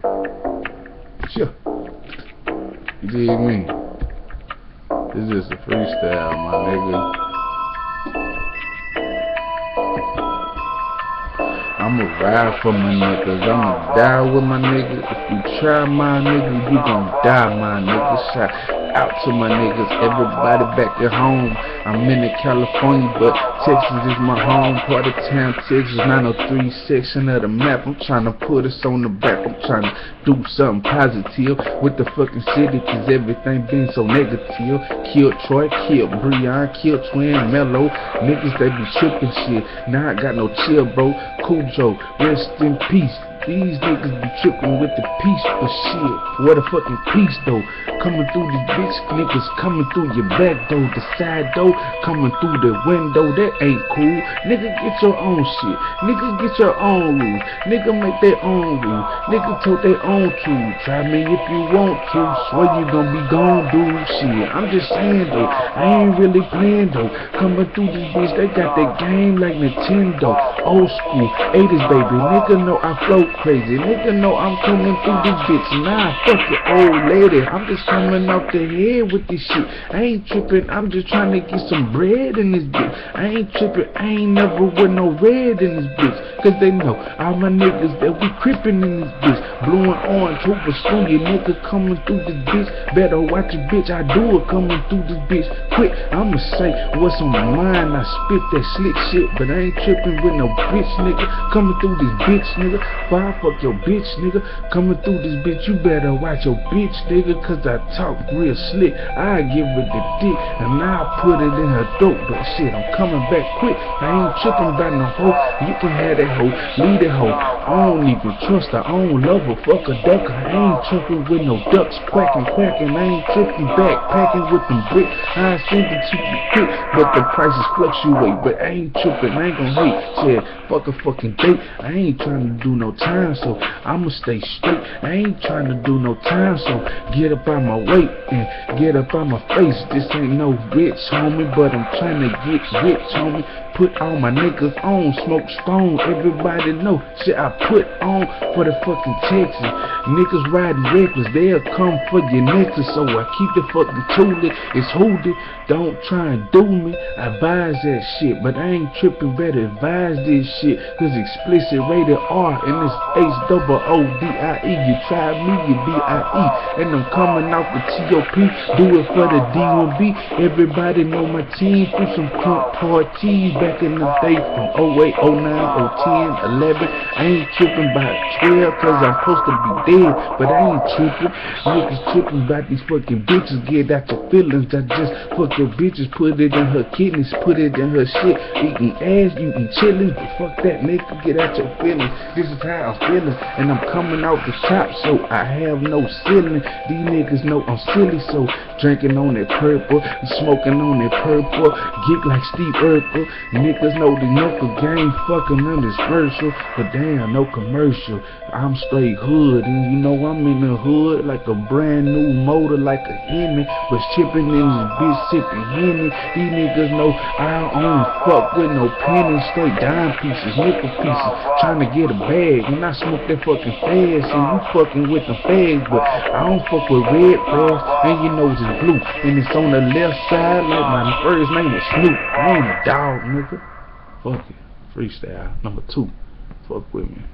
Sure. You dig me? This is a freestyle, my nigga. I'ma ride for my niggas, I'ma die with my niggas. If you try my nigga, you gon' die, my nigga. Shout out to my niggas, everybody back at home. I'm in California, but Texas is my home. Part of town, Texas, 903 section of the map. I'm trying to put us on the back. I'm trying to do something positive with the fucking city, cause everything been so negative. Killed Troy, killed Breon, killed Twin, Mellow. Niggas, they be tripping shit. Now I got no chill, bro. Cujo, rest in peace. These niggas be tripping with the peace for shit. What a fucking peace though. Coming through this bitch, niggas coming through your back door, the side door, coming through the window. That ain't cool. Nigga, get your own shit. Nigga, get your own rules. Nigga, make their own rules. Nigga, tote their own truth. Try me if you want to. Swear you gon' be gone, dude. Shit, I'm just saying though. I ain't really playing though. Coming through this bitch, they got that game like Nintendo. Old school, 80s baby. Nigga know I float crazy. Nigga know I'm coming through this bitch. Nah, fuck your old lady. I'm just coming off the head with this shit. I ain't tripping, I'm just trying to get some bread in this bitch. I ain't tripping, I ain't never with no red in this bitch. Cause they know all my niggas that we crippin' in this bitch. Blowing orange, to pursue your nigga coming through this bitch. Better watch your bitch, I do it coming through this bitch. Quick, I'ma say what's on my mind. I spit that slick shit, but I ain't tripping with no bitch nigga. Coming through this bitch nigga. Fire fuck your bitch nigga. Coming through this bitch, you better watch your bitch nigga. Cause I talk real slick. I give her the dick and I put it in her throat. But shit, I'm coming back quick. I ain't tripping about no hoe. You can have that hoe, leave that hoe. I don't even trust her, I don't love her. Fuck a ducker. I ain't tripping with no ducks quacking. I ain't tripping backpacking with them bricks. I send it to you quick, but the prices fluctuate. But I ain't tripping, I ain't gon' hate. Said fuck a fucking date. I ain't trying to do no time, so I'ma stay straight. I ain't trying to do no time, so get up out my way and get up out my face. This ain't no rich homie, but I'm trying to get rich homie. Put all my niggas on, smoke stone, everybody know shit I put on for the fucking Texas. Niggas riding reckless, they'll come for your necklace, so I keep the fucking toolie. It's hoodie, don't try and do me. I advise that shit, but I ain't tripping, better advise this shit. Cause explicit rated R and it's HOODIE. You try me, you BIE. And I'm coming out the TOP, do it for the D1B. Everybody know my team through some crunk parties back in the day from 08, 09, 010, 11. I ain't tripping by 12 cause I'm supposed to be dead, but I ain't tripping. Niggas tripping about these fucking bitches. Get out your feelings. I just fuck your bitches, put it in her kidneys, put it in her shit. Eating ass, you eat chillin', but fuck that nigga, get out your feelings. This is how I'm feeling, and I'm coming out the top, so I have no ceiling. These niggas know I'm silly, so drinking on that purple, smoking on that purple, get like Steve Urkel. Niggas know the knuckle game, fucking on this commercial, but damn, no commercial. I'm straight hood, and you know I'm in the hood like a brand new motor, like a Hemi, but shipping in this bitch sipping Henny. These niggas know I don't fuck with no pennies, straight dime pieces, nickel pieces, trying to get a bag. When I smoke that fucking fast, and you fucking with the fags, but I don't fuck with red flags, and your nose is blue, and it's on the left side like my first name is Snoop. I ain't a dog, nigga. Fuck it. Freestyle number 2. Fuck with me.